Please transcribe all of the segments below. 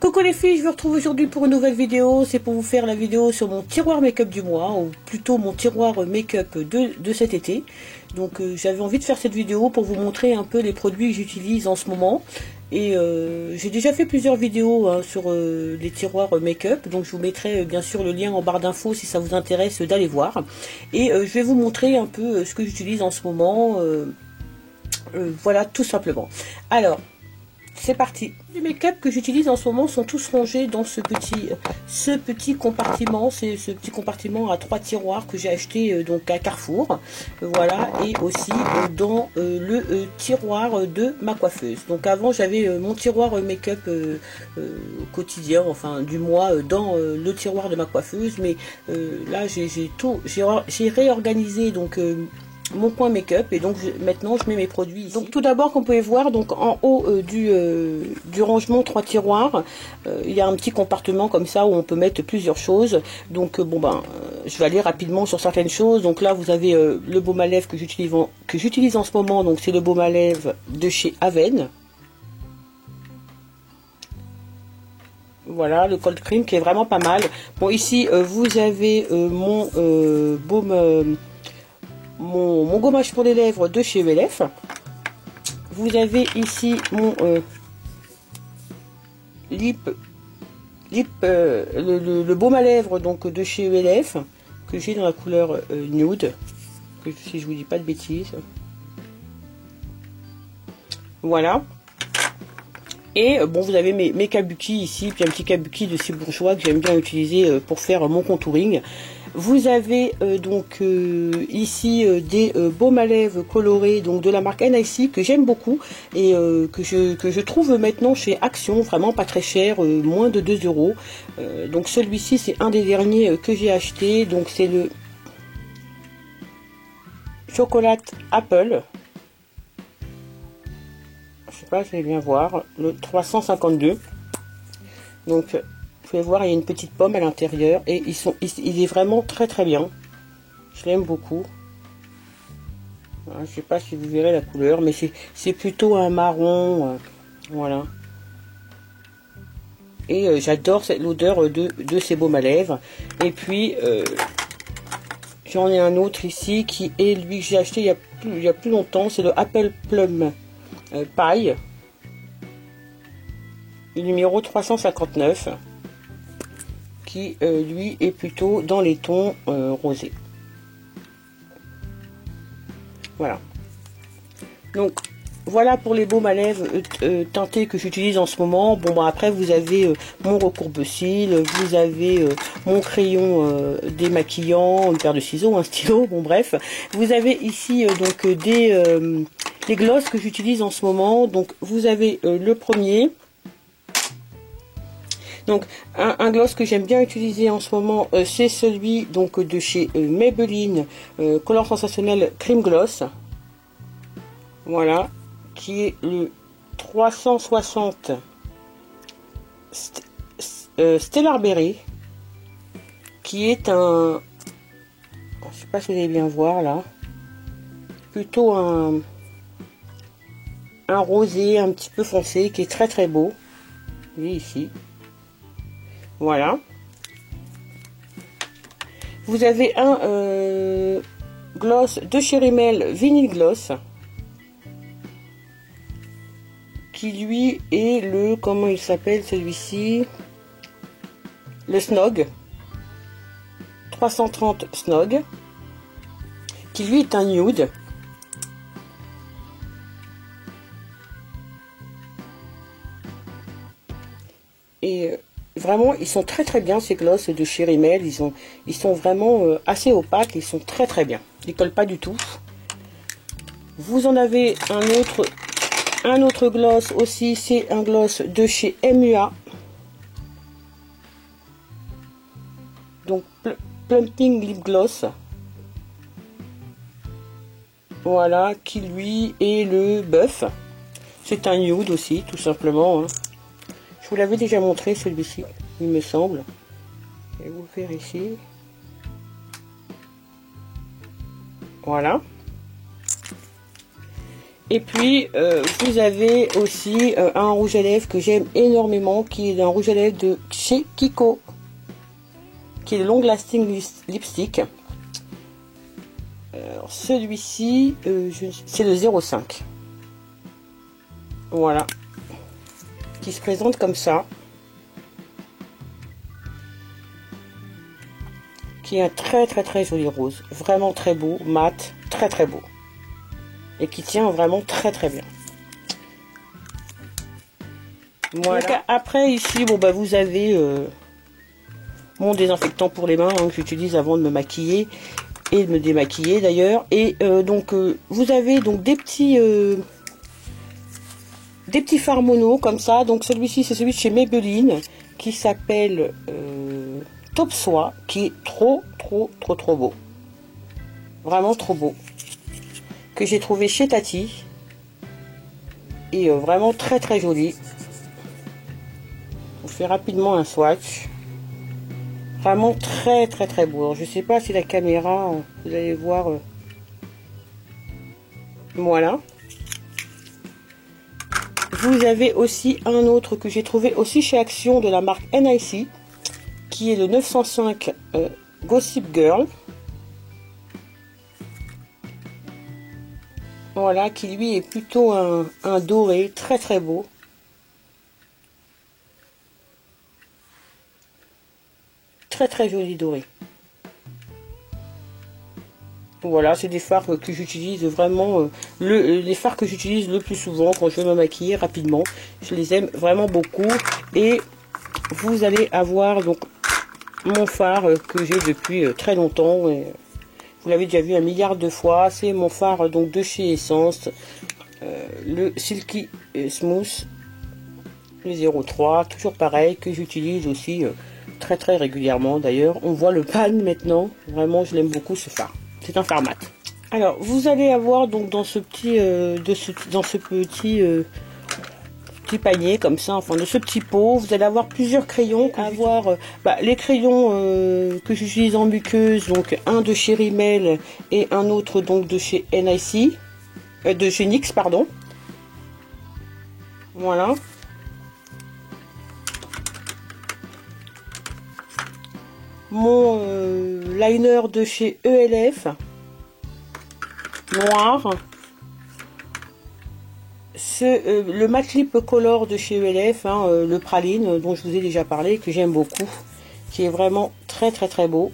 Coucou les filles, je vous retrouve aujourd'hui pour une nouvelle vidéo. C'est pour vous faire la vidéo sur mon tiroir make-up du mois, ou plutôt mon tiroir make-up de cet été. Donc j'avais envie de faire cette vidéo pour vous montrer un peu les produits que j'utilise en ce moment. Et j'ai déjà fait plusieurs vidéos sur les tiroirs make-up, donc je vous mettrai bien sûr le lien en barre d'infos si ça vous intéresse d'aller voir. Et je vais vous montrer un peu ce que j'utilise en ce moment. Voilà, tout simplement. Alors, c'est parti. Les make-up que j'utilise en ce moment sont tous rangés dans ce petit compartiment. C'est ce petit compartiment à 3 tiroirs que j'ai acheté donc à Carrefour. Voilà, et aussi dans le tiroir de ma coiffeuse. Donc avant j'avais mon tiroir make-up quotidien, enfin du mois, dans le tiroir de ma coiffeuse. Mais là j'ai réorganisé donc mon coin make-up, et donc maintenant je mets mes produits ici. Donc tout d'abord, comme vous pouvez voir, donc en haut du rangement 3 tiroirs, il y a un petit compartiment comme ça où on peut mettre plusieurs choses. Donc je vais aller rapidement sur certaines choses. Donc là vous avez le baume à lèvres que j'utilise en ce moment. Donc c'est le baume à lèvres de chez Aven. Voilà, le cold cream qui est vraiment pas mal. Bon, ici vous avez mon baume mon gommage pour les lèvres de chez ELF. Vous avez ici mon le baume à lèvres donc de chez ELF, que j'ai dans la couleur nude, si je vous dis pas de bêtises. Voilà. Et bon, vous avez mes kabuki ici, puis un petit kabuki de ces bourgeois que j'aime bien utiliser pour faire mon contouring. Vous avez donc ici des baumes à lèvres colorés donc de la marque NIC que j'aime beaucoup, et que je trouve maintenant chez Action, vraiment pas très cher, moins de 2 €. Donc celui-ci c'est un des derniers que j'ai acheté. Donc c'est le Chocolate Apple. Je sais pas si vous allez bien voir, le 352. Donc vous pouvez voir, il y a une petite pomme à l'intérieur, et il est vraiment très très bien. Je l'aime beaucoup. Voilà, je sais pas si vous verrez la couleur, mais c'est plutôt un marron. Voilà. Et j'adore l'odeur de ces baumes à lèvres. Et puis j'en ai un autre ici qui est lui que j'ai acheté il y a plus longtemps. C'est le Apple Plum Pie, le numéro 359. Qui lui est plutôt dans les tons rosés. Voilà. Donc voilà pour les baumes à lèvres teintés que j'utilise en ce moment. Bon, après vous avez mon recourbe-cils, vous avez mon crayon démaquillant, une paire de ciseaux, un stylo, bon bref. Vous avez ici donc des glosses que j'utilise en ce moment. Donc vous avez le premier. Donc un gloss que j'aime bien utiliser en ce moment, c'est celui donc de chez Maybelline, Color Sensationnel Cream Gloss. Voilà, qui est le 360 Stellar Berry, qui est un, je sais pas si vous allez bien voir là, plutôt un rosé un petit peu foncé qui est très très beau. Vous voyez ici. Voilà. Vous avez un gloss de chez Rimmel Vinyl Gloss, qui lui est le, comment il s'appelle celui-ci, le Snog 330 Snog, qui lui est un nude. Et vraiment, ils sont très très bien ces glosses de chez Rimmel. Ils sont vraiment assez opaques. Ils sont très très bien. Ils collent pas du tout. Vous en avez un autre gloss aussi. C'est un gloss de chez MUA. Donc Plumping Lip Gloss. Voilà, qui lui est le Buff. C'est un nude aussi, tout simplement. Hein. Je vous l'avais déjà montré celui-ci, il me semble. Je vais vous le faire ici. Voilà. Et puis, vous avez aussi un rouge à lèvres que j'aime énormément, qui est un rouge à lèvres de chez Kiko, qui est le Long Lasting Lipstick. Celui-ci, c'est le 05. Voilà. Qui se présente comme ça. Qui est un très joli rose. Vraiment très beau, mat, très beau. Et qui tient vraiment très bien. Voilà. Donc, après ici, bon bah vous avez mon désinfectant pour les mains hein, que j'utilise avant de me maquiller et de me démaquiller d'ailleurs. Et donc vous avez donc des petits fards mono comme ça. Donc celui-ci c'est celui de chez Maybelline qui s'appelle Taupe Soie, qui est trop beau. Vraiment trop beau. Que j'ai trouvé chez Tati. Et vraiment très joli. Je vous fais rapidement un swatch. Vraiment très beau. Alors, je sais pas si la caméra, vous allez voir. Voilà. Vous avez aussi un autre que j'ai trouvé aussi chez Action de la marque NIC, qui est le 905 Gossip Girl. Voilà, qui lui est plutôt un doré, très beau. Très joli doré. Voilà, c'est des fards que j'utilise vraiment, les fards que j'utilise le plus souvent quand je veux me maquiller rapidement. Je les aime vraiment beaucoup. Et vous allez avoir donc mon fard que j'ai depuis très longtemps. Et vous l'avez déjà vu un milliard de fois. C'est mon fard donc de chez Essence, le Silky Smooth, le 03, toujours pareil, que j'utilise aussi très régulièrement. D'ailleurs, on voit le pan maintenant. Vraiment, je l'aime beaucoup ce fard. C'est un fard mat. Alors, vous allez avoir donc dans ce petit, petit panier comme ça, enfin de ce petit pot, vous allez avoir plusieurs crayons. Les crayons que j'utilise en muqueuse, donc un de chez Rimmel et un autre donc de chez NIC, de chez NYX pardon. Voilà. Mon liner de chez ELF noir, le Matte Lip Color de chez ELF, hein, le praline dont je vous ai déjà parlé, que j'aime beaucoup, qui est vraiment très beau.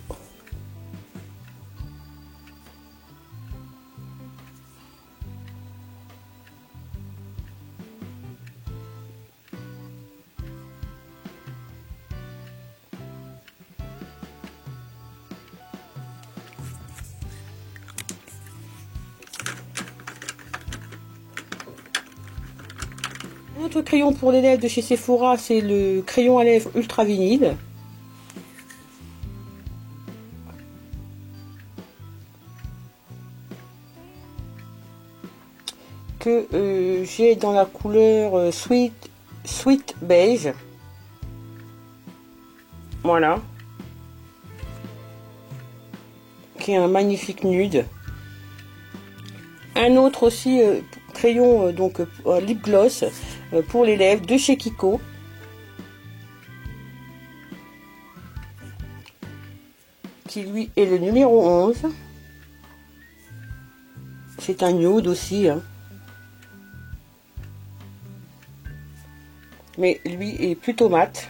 Un autre crayon pour les lèvres de chez Sephora, c'est le crayon à lèvres Ultra Vinyle. Que j'ai dans la couleur Sweet Beige. Voilà. Qui est un magnifique nude. Un autre aussi crayon donc lip gloss pour les lèvres de chez Kiko. Qui lui est le numéro 11. C'est un nude aussi. Hein. Mais lui est plutôt mat.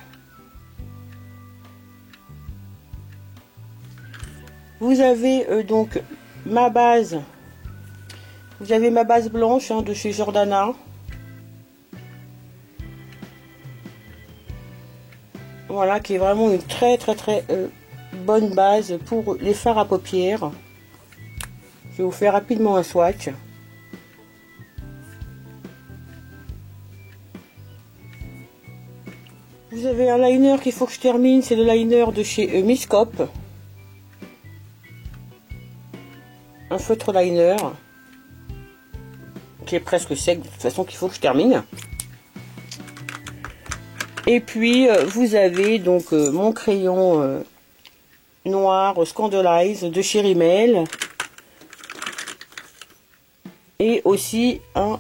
Vous avez donc ma base. Vous avez ma base blanche hein, de chez Jordana. Voilà, qui est vraiment une très bonne base pour les fards à paupières. Je vais vous faire rapidement un swatch. Vous avez un liner qu'il faut que je termine, c'est le liner de chez Miss Cop. Un feutre liner qui est presque sec de toute façon, qu'il faut que je termine. Et puis vous avez donc mon crayon noir Scandalize de chez Rimmel. Et aussi un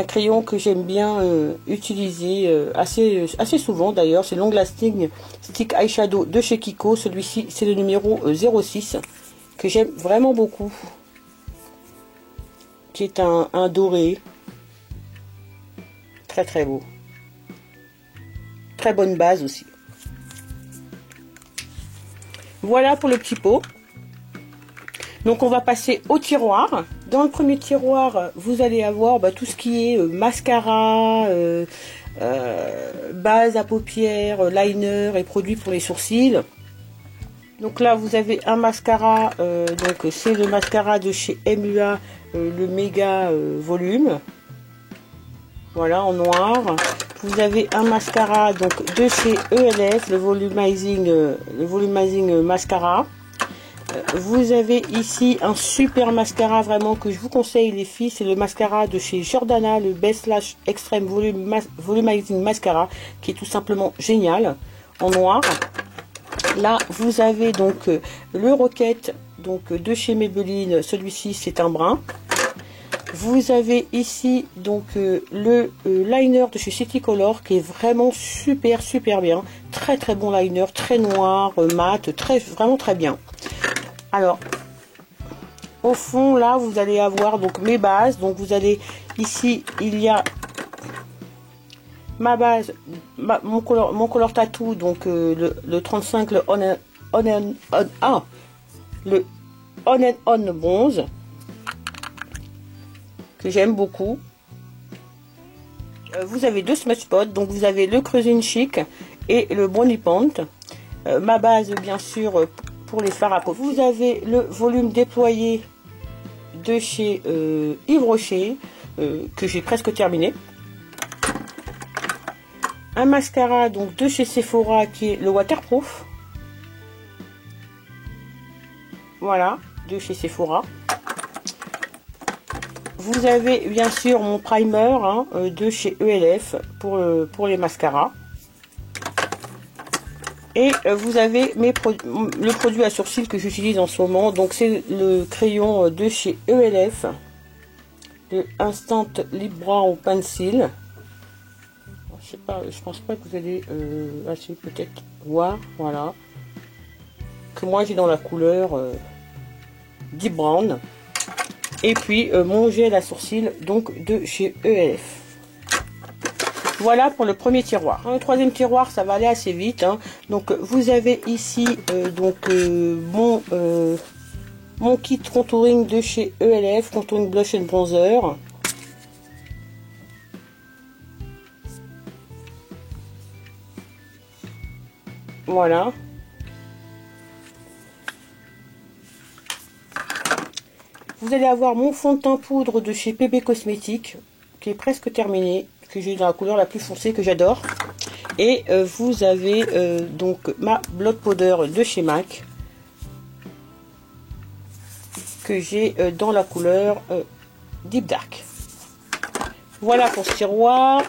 crayon que j'aime bien utiliser assez souvent d'ailleurs, c'est Long Lasting Stick Eyeshadow de chez Kiko. Celui-ci c'est le numéro 06 que j'aime vraiment beaucoup, qui est un doré très très beau, très bonne base aussi. Voilà pour le petit pot. Donc on va passer au tiroir. Dans le premier tiroir, vous allez avoir tout ce qui est mascara, base à paupières, liner et produits pour les sourcils. Donc là vous avez un mascara, donc c'est le mascara de chez MUA, le méga volume. Voilà, en noir. Vous avez un mascara donc de chez ELF, le volumizing mascara. Vous avez ici un super mascara vraiment que je vous conseille les filles, c'est le mascara de chez Jordana, le Best Lash Extreme Volumizing Mascara, qui est tout simplement génial, en noir. Là vous avez donc le Rocket donc de chez Maybelline, celui-ci c'est un brun. Vous avez ici donc le liner de chez City Color qui est vraiment super bien, très très bon liner, très noir, mat, vraiment très bien. Alors, au fond, là, vous allez avoir donc mes bases. Donc, vous allez ici, il y a ma base, mon color tattoo, donc le 35, le On and On bronze, que j'aime beaucoup. Vous avez deux smudge spots, donc vous avez le Creusing Chic et le Brownie Pant. Ma base, bien sûr, pour les fards à peau. Vous avez le volume déployé de chez Yves Rocher, que j'ai presque terminé. Un mascara donc de chez Sephora qui est le waterproof. Voilà, de chez Sephora. Vous avez bien sûr mon primer de chez ELF pour les mascaras. Et vous avez le produit à sourcils que j'utilise en ce moment. Donc c'est le crayon de chez ELF, le Instant Lip Brow Pencil. Je sais pas, je pense pas que vous allez assez peut-être voir, voilà, que moi j'ai dans la couleur Deep Brown. Et puis mon gel à sourcils donc de chez ELF. Voilà pour le premier tiroir. Dans le troisième tiroir, ça va aller assez vite. Donc vous avez ici mon kit contouring de chez ELF, contouring blush and bronzer. Voilà. Vous allez avoir mon fond de teint poudre de chez PB Cosmétiques, qui est presque terminé, que j'ai dans la couleur la plus foncée que j'adore. Et vous avez donc ma blot powder de chez MAC, que j'ai dans la couleur Deep Dark. Voilà pour ce tiroir.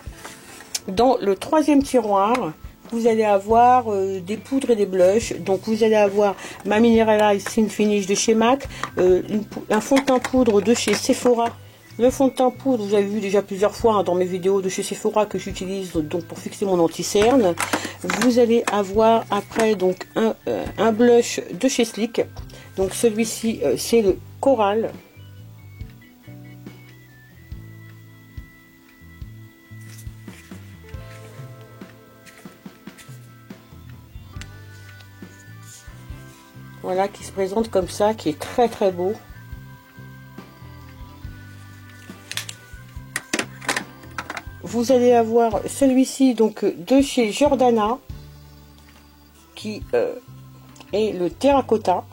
Dans le troisième tiroir, vous allez avoir des poudres et des blushs. Donc vous allez avoir ma Mineralized Thin Finish de chez MAC, un fond de teint poudre de chez Sephora. Le fond de teint poudre, vous avez vu déjà plusieurs fois dans mes vidéos de chez Sephora que j'utilise donc pour fixer mon anti-cerne. Vous allez avoir après donc un blush de chez Slick. Donc celui-ci c'est le Coral. Voilà, qui se présente comme ça, qui est très très beau. Vous allez avoir celui-ci donc de chez Jordana, qui est le terracotta.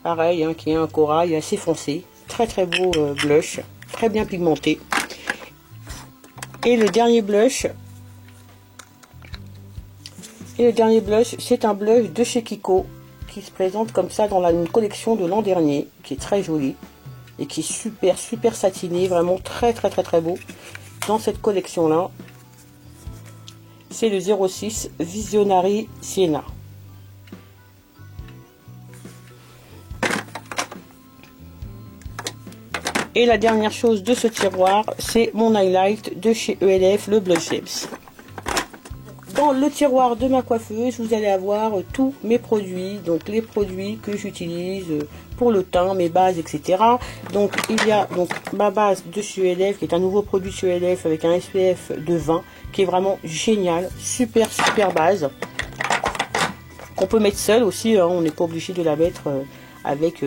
Pareil, qui est un corail assez foncé, très très beau blush, très bien pigmenté. Et le dernier blush, c'est un blush de chez Kiko, qui se présente comme ça dans une collection de l'an dernier, qui est très jolie et qui est super satiné, vraiment très beau dans cette collection là. C'est le 06 Visionary Sienna. Et la dernière chose de ce tiroir, c'est mon highlight de chez ELF, le Blush Gems. Dans le tiroir de ma coiffeuse, vous allez avoir tous mes produits, donc les produits que j'utilise pour le teint, mes bases, etc. Donc il y a donc ma base de chez ELF, qui est un nouveau produit chez ELF avec un SPF de 20, qui est vraiment génial, super base, qu'on peut mettre seul aussi, hein, on n'est pas obligé de la mettre avec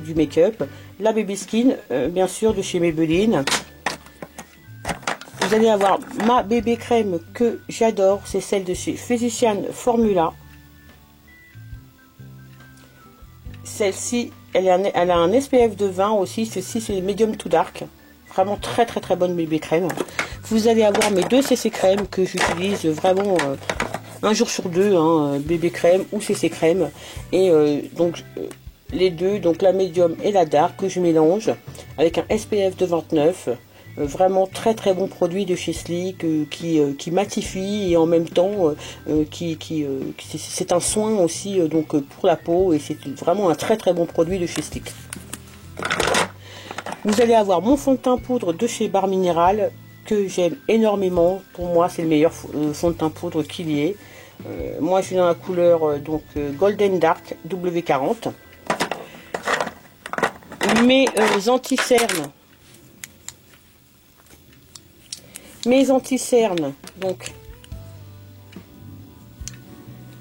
du make-up. La Baby Skin, bien sûr, de chez Maybelline. Vous allez avoir ma bébé crème que j'adore, c'est celle de chez Physician Formula. Celle-ci, elle a un SPF de 20 aussi, celle-ci c'est medium to dark. Vraiment très bonne bébé crème. Vous allez avoir mes deux CC crème que j'utilise vraiment un jour sur deux, hein, bébé crème ou CC crème. Et donc les deux, donc la medium et la dark que je mélange avec un SPF de 29. Vraiment très bon produit de chez Sleek qui matifie et en même temps c'est un soin aussi donc pour la peau, et c'est vraiment un très bon produit de chez Sleek. Vous allez avoir mon fond de teint poudre de chez Barre Minéral que j'aime énormément. Pour moi c'est le meilleur fond de teint poudre qu'il y ait. Moi je suis dans la couleur Golden Dark W40. Mes anti-cernes, donc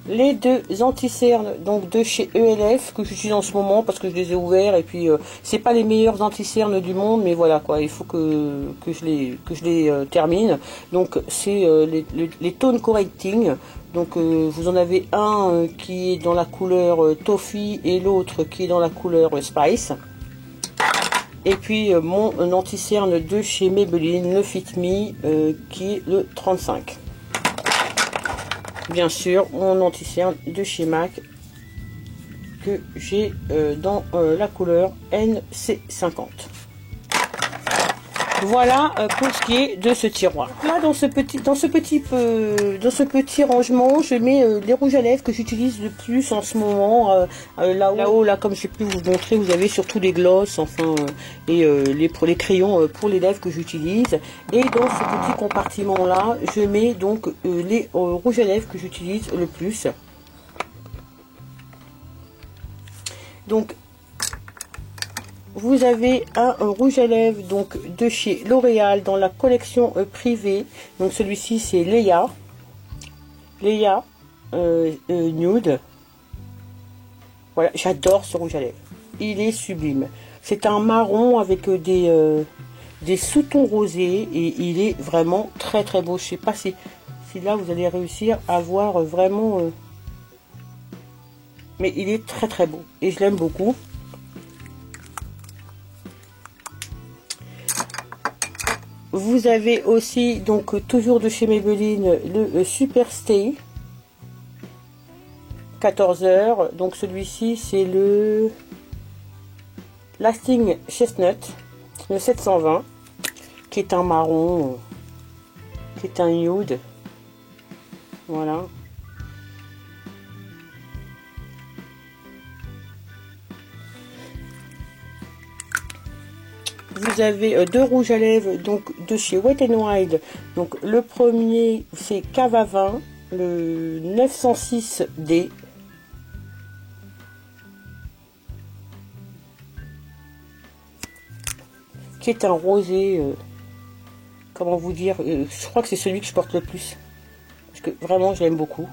les deux anti-cernes donc de chez ELF que j'utilise en ce moment parce que je les ai ouverts, et puis c'est pas les meilleurs anti-cernes du monde, mais voilà quoi, il faut que je les termine. Donc c'est les tone correcting. Donc vous en avez un qui est dans la couleur Toffee et l'autre qui est dans la couleur Spice. Et puis mon anti-cerne de chez Maybelline, le Fit Me, qui est le 35. Bien sûr, mon anti-cerne de chez MAC que j'ai dans la couleur NC50. Voilà pour ce qui est de ce tiroir. Là, dans ce petit rangement, je mets les rouges à lèvres que j'utilise le plus en ce moment. Là-haut, là, comme je sais plus vous montrer, vous avez surtout les glosses, enfin, et les crayons pour les lèvres que j'utilise. Et dans ce petit compartiment-là, je mets donc les rouges à lèvres que j'utilise le plus. Donc, vous avez un rouge à lèvres donc de chez L'Oréal dans la collection privée. Donc celui-ci c'est Léa Nude. Voilà, j'adore ce rouge à lèvres. Il est sublime. C'est un marron avec des sous-tons rosés et il est vraiment très beau. Je sais pas si là vous allez réussir à voir vraiment, mais il est très beau et je l'aime beaucoup. Vous avez aussi, donc toujours de chez Maybelline, le Super Stay 14 heures. Donc celui-ci c'est le Lasting Chestnut, le 720, qui est un marron, qui est un nude. Voilà. Vous avez deux rouges à lèvres donc de chez Wet n Wild. Donc le premier c'est Cava 20, le 906D. Qui est un rosé, comment vous dire, je crois que c'est celui que je porte le plus. Parce que vraiment je l'aime beaucoup.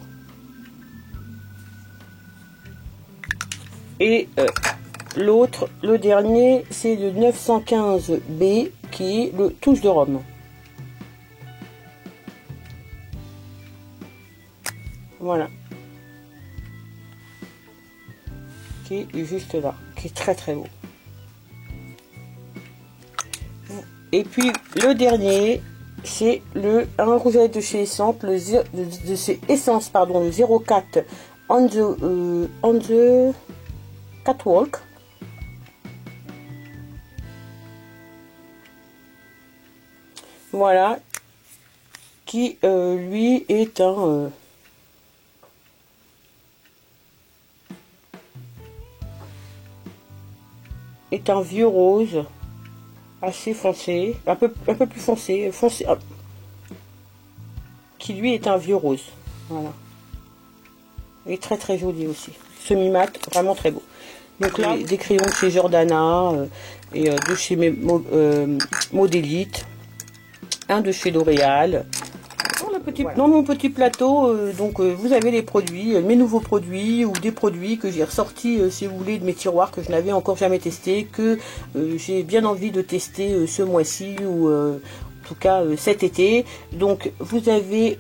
Et l'autre, le dernier, c'est le 915B qui est le touche de rhum. Voilà. Qui est juste là, qui est très beau. Et puis le dernier, c'est un rouge à lèvres de chez Essence, le 04 on the Catwalk. Voilà, qui lui est un vieux rose. assez foncé, un peu plus foncé, qui lui est un vieux rose. Voilà. Il est très très joli aussi. Semi-mat, vraiment très beau. Donc là, des crayons de chez Jordana et de chez Modélite, un de chez L'Oréal. Dans mon petit plateau, vous avez les produits, mes nouveaux produits ou des produits que j'ai ressortis, si vous voulez, de mes tiroirs que je n'avais encore jamais testé, que j'ai bien envie de tester ce mois-ci ou en tout cas cet été. Donc vous avez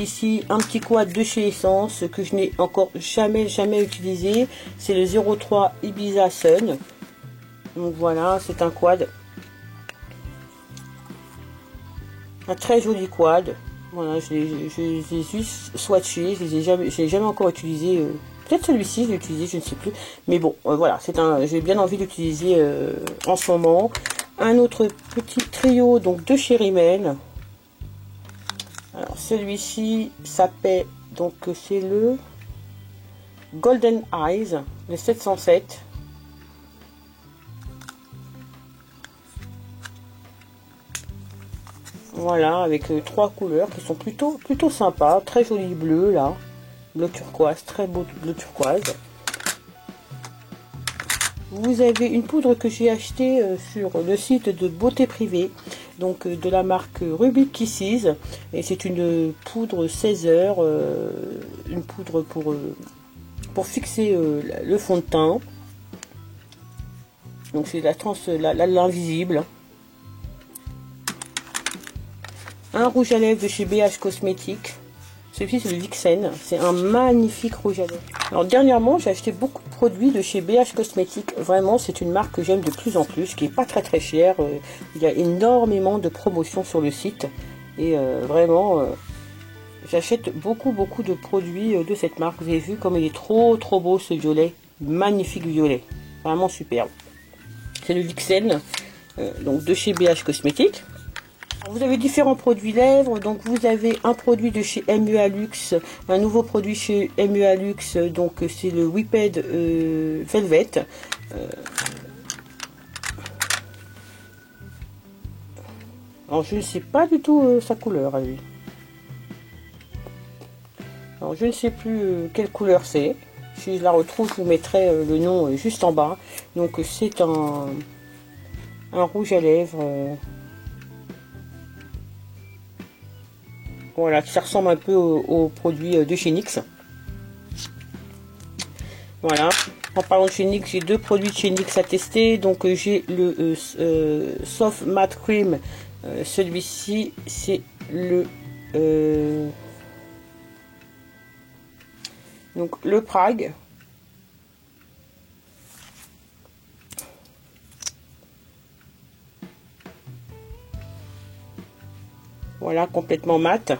ici un petit quad de chez Essence que je n'ai encore jamais utilisé. C'est le 03 Ibiza Sun. Donc voilà, c'est un quad. Un très joli quad. Voilà, je les ai juste swatchés, je l'ai jamais encore utilisé. Peut-être celui-ci, je l'ai utilisé, je ne sais plus. Mais bon, voilà, j'ai bien envie d'utiliser en ce moment. Un autre petit trio, donc de chez Rimmel. Alors celui-ci s'appelle, donc c'est le Golden Eyes, le 707. Voilà, avec trois couleurs qui sont plutôt sympas. Très joli bleu là. Bleu turquoise, très beau bleu turquoise. Vous avez une poudre que j'ai achetée sur le site de Beauté Privée. Donc de la marque Ruby Kisses. Et c'est une poudre 16 heures. Une poudre pour fixer le fond de teint. Donc c'est l'invisible. Un rouge à lèvres de chez BH Cosmétiques. Celui-ci c'est le Vixen. C'est un magnifique rouge à lèvres. Alors dernièrement j'ai acheté beaucoup de produits de chez BH Cosmétiques. Vraiment c'est une marque que j'aime de plus en plus, qui est pas très chère. Il y a énormément de promotions sur le site. Et vraiment j'achète beaucoup de produits de cette marque. Vous avez vu comme il est trop beau ce violet. Magnifique violet. Vraiment superbe. C'est le Vixen. Donc de chez BH Cosmétiques. Vous avez différents produits lèvres, donc vous avez un produit de chez MUA Luxe, un nouveau produit chez MUA Luxe, donc c'est le Whipped Velvet. Alors je ne sais pas du tout sa couleur à lui. Alors je ne sais plus quelle couleur c'est. Si je la retrouve, je vous mettrai le nom juste en bas. Donc c'est un rouge à lèvres. Voilà, ça ressemble un peu aux produits de chez NYX. Voilà. En parlant de chez NYX, j'ai deux produits de chez NYX à tester. Donc j'ai le Soft Matte Cream. Celui-ci, c'est le donc le Prague. Voilà, complètement mat.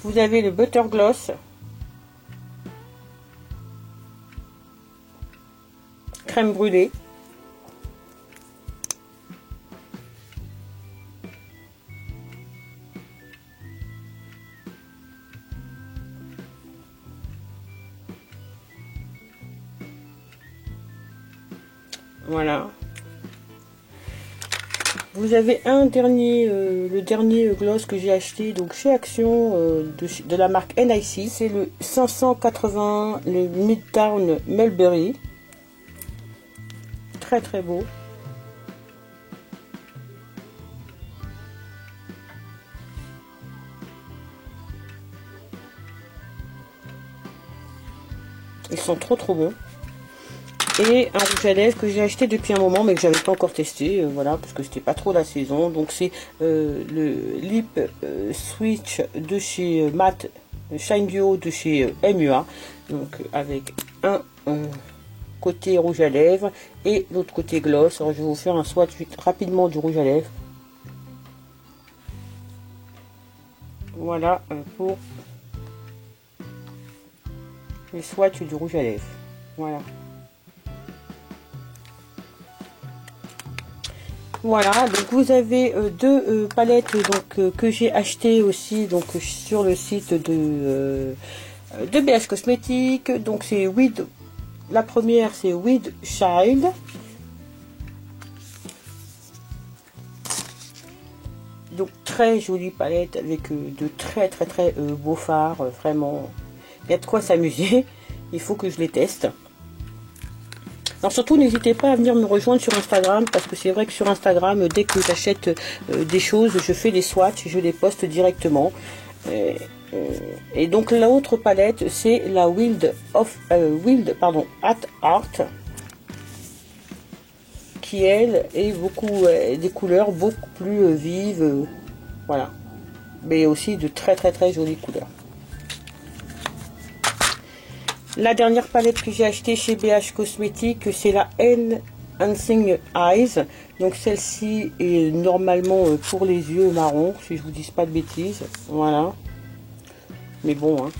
Vous avez le Butter Gloss. Crème brûlée. Voilà. Vous avez le dernier gloss que j'ai acheté donc chez Action de la marque NIC. C'est le 580, le Midtown Mulberry. Très beau. Ils sont trop bons. Et un rouge à lèvres que j'ai acheté depuis un moment mais que j'avais pas encore testé, voilà, parce que c'était pas trop la saison. Donc c'est le Lip Switch de chez Matte Shine Duo de chez MUA, donc avec un côté rouge à lèvres et l'autre côté gloss. Alors je vais vous faire un swatch rapidement du rouge à lèvres. Voilà pour le swatch du rouge à lèvres. Voilà. Voilà, donc vous avez deux palettes donc que j'ai acheté aussi donc sur le site de BH Cosmétiques. Donc c'est la première c'est With Child très jolie palette avec de très beaux fards. Vraiment, il y a de quoi s'amuser. Il faut que je les teste. Alors surtout, n'hésitez pas à venir me rejoindre sur Instagram, parce que c'est vrai que sur Instagram, dès que j'achète des choses, je fais des swatchs, je les poste directement. Et donc l'autre palette, c'est la Wild at Art, qui elle est des couleurs beaucoup plus vives, voilà, mais aussi de très jolies couleurs. La dernière palette que j'ai achetée chez BH Cosmetics, c'est la Enhancing Eyes. Donc celle-ci est normalement pour les yeux marrons, si je vous dis pas de bêtises. Voilà. Mais bon, hein.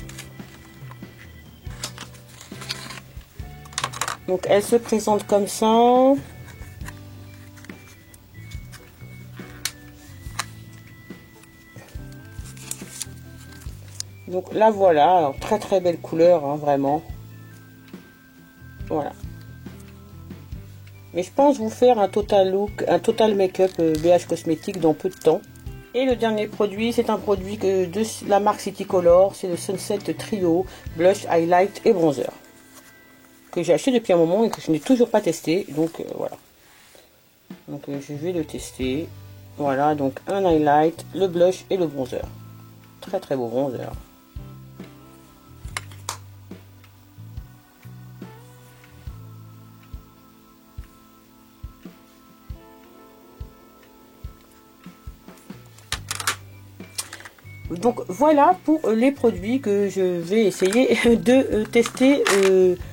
Donc elle se présente comme ça. Donc là voilà, alors très belle couleur, hein, vraiment. Voilà. Mais je pense vous faire un total look, un total make-up BH Cosmetics dans peu de temps. Et le dernier produit, c'est un produit de la marque City Color, c'est le Sunset Trio Blush, Highlight et Bronzer. Que j'ai acheté depuis un moment et que je n'ai toujours pas testé, donc voilà. Donc je vais le tester. Voilà, donc un highlight, le blush et le bronzer. Très beau bronzer. Donc voilà pour les produits que je vais essayer de tester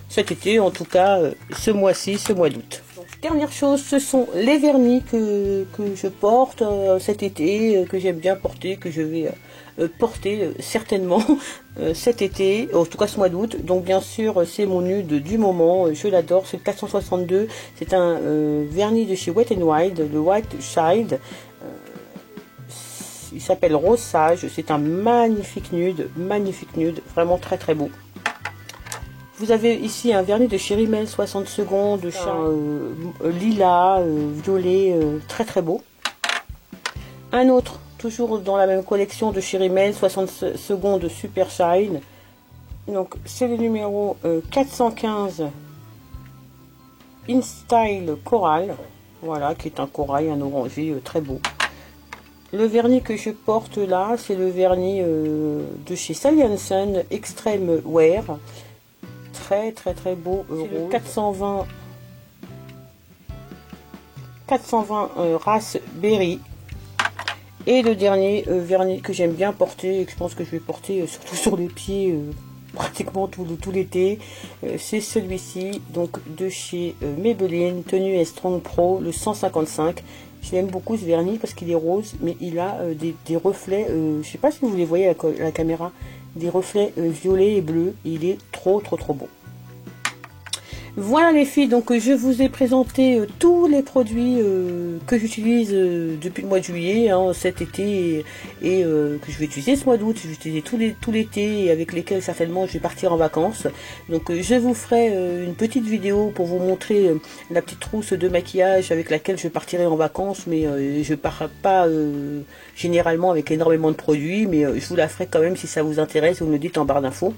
cet été, en tout cas ce mois-ci, ce mois d'août. Dernière chose, ce sont les vernis que je porte cet été, que j'aime bien porter, que je vais porter certainement cet été, en tout cas ce mois d'août. Donc bien sûr c'est mon nude du moment, je l'adore, c'est le 462, c'est un vernis de chez Wet n Wild, le White Child. Il s'appelle Rose Sage, c'est un magnifique nude, vraiment très beau. Vous avez ici un vernis de chez Rimmel 60 secondes, lilas, violet, très beau. Un autre, toujours dans la même collection de chez Rimmel, 60 secondes Super Shine. Donc c'est le numéro 415 In Style Coral, voilà, qui est un corail, un orangé très beau. Le vernis que je porte là, c'est le vernis de chez Sally Hansen Extreme Wear. Très beau. C'est le 420 Raspberry. Et le dernier vernis que j'aime bien porter, et que je pense que je vais porter surtout sur les pieds pratiquement tout l'été, c'est celui-ci, donc de chez Maybelline, Tenue Strong Pro, le 155. Je l'aime beaucoup ce vernis parce qu'il est rose, mais il a des reflets, je sais pas si vous les voyez à la caméra, des reflets violets et bleus. Il est trop beau. Voilà les filles, donc je vous ai présenté tous les produits que j'utilise depuis le mois de juillet, hein, cet été, et que je vais utiliser ce mois d'août, je vais utiliser tout l'été, et avec lesquels certainement je vais partir en vacances. Donc je vous ferai une petite vidéo pour vous montrer la petite trousse de maquillage avec laquelle je partirai en vacances, mais je pars pas généralement avec énormément de produits, mais je vous la ferai quand même si ça vous intéresse, vous me le dites en barre d'infos.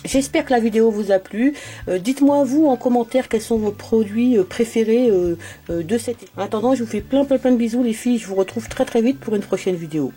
J'espère que la vidéo vous a plu. Dites-moi vous en commentaire quels sont vos produits préférés de cet été. En attendant, je vous fais plein de bisous les filles. Je vous retrouve très vite pour une prochaine vidéo.